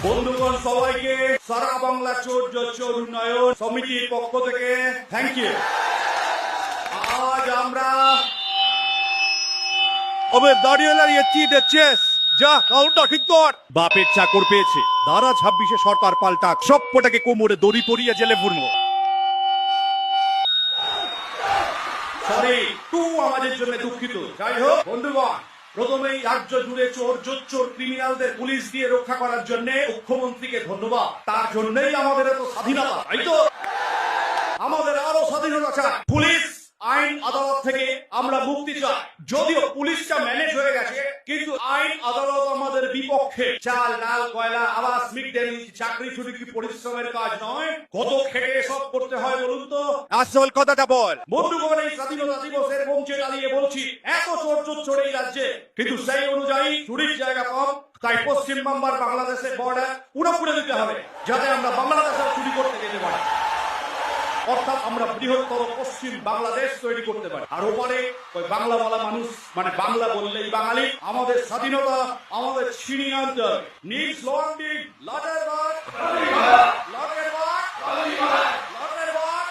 বন্ধুগণ, সবাইকে সারা বাংলা চোর জোচ্চোর উন্নয়ন সমিতির পক্ষ থেকে থ্যাংক ইউ। আজ আমরা দাঁড়িয়ে দাঁড়িয়ে চেস যা কাউন্টার ঠিক কর। বাপের চাকর পেয়েছে, ধারা 26-এ সরকার পাল্টাক, সবকটাকে কোমরে দড়ি পরিয়ে জেলে ভরবো। সরি, আমাদের জন্য দুঃখিত। যাই হোক বন্ধুগণ, প্রথমেই রাজ্য জুড়ে চোর জোচ্চোর ক্রিমিনালদের পুলিশ দিয়ে রক্ষা করার জন্য মুখ্যমন্ত্রীকে ধন্যবাদ। তার জন্যই আমাদের এত স্বাধীনতা, তাই তো? আমাদের আরো স্বাধীনতা চাই। পুলিশ আইন আদালত থেকে আমরা মুক্তি চাই। যদিও পুলিশটা ম্যানেজ হয়ে গেছে, কিন্তু আইন আদালত আমাদের বিপক্ষে। চাল ডাল কয়লা আবাস মিড ডে মিল চাকরি ছুটি কি পরিশ্রমের কাজ নয়? কত খেটে সব করতে হয় বলুন তো? আসল কথাটা বল। বন্ধুগণ, এই স্বাধীনতা দিবসের মঞ্চে দাঁড়িয়ে বলছি, এত চোর চোর এই রাজ্যে, কিন্তু সেই অনুযায়ী চুরির জায়গা কম। তাই পশ্চিম বাংলার বাংলাদেশের বর্ডার পুরোপুরি দিতে হবে, যাতে আমরা বাংলাদেশে চুরি করতে যেতে পারি। অর্থাৎ আমরা বৃহত্তর পশ্চিম বাংলাদেশ তৈরি করতে পারি। আর ওপারে ওই বাংলা বলা মানুষ, মানে বাংলা বললেই বাঙালি। আমাদের স্বাধীনতা আমাদের ছিনিয়ে আনতে হবে। নিজ লন্ডিং লটের বাট লটের বাট লটের বাট।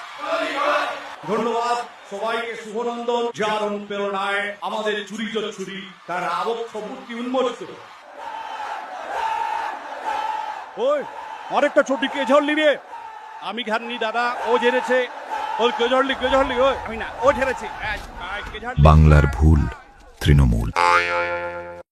ধন্যবাদ সবাইকে, শুভনন্দন। যার অনুপ্রেরণায় আমাদের চুরি চুরি তার আবক্ষ মূর্তি উন্মোচিত। ওই আরেকটা ছোটি কে ঝড় নিবে? আমি ঘাটনি দাদা, ও ঝেড়েছে। ওই কে ঝড়লি ওই আমি না, ও ঝেড়েছে। বাংলার ভুল তৃণমূল।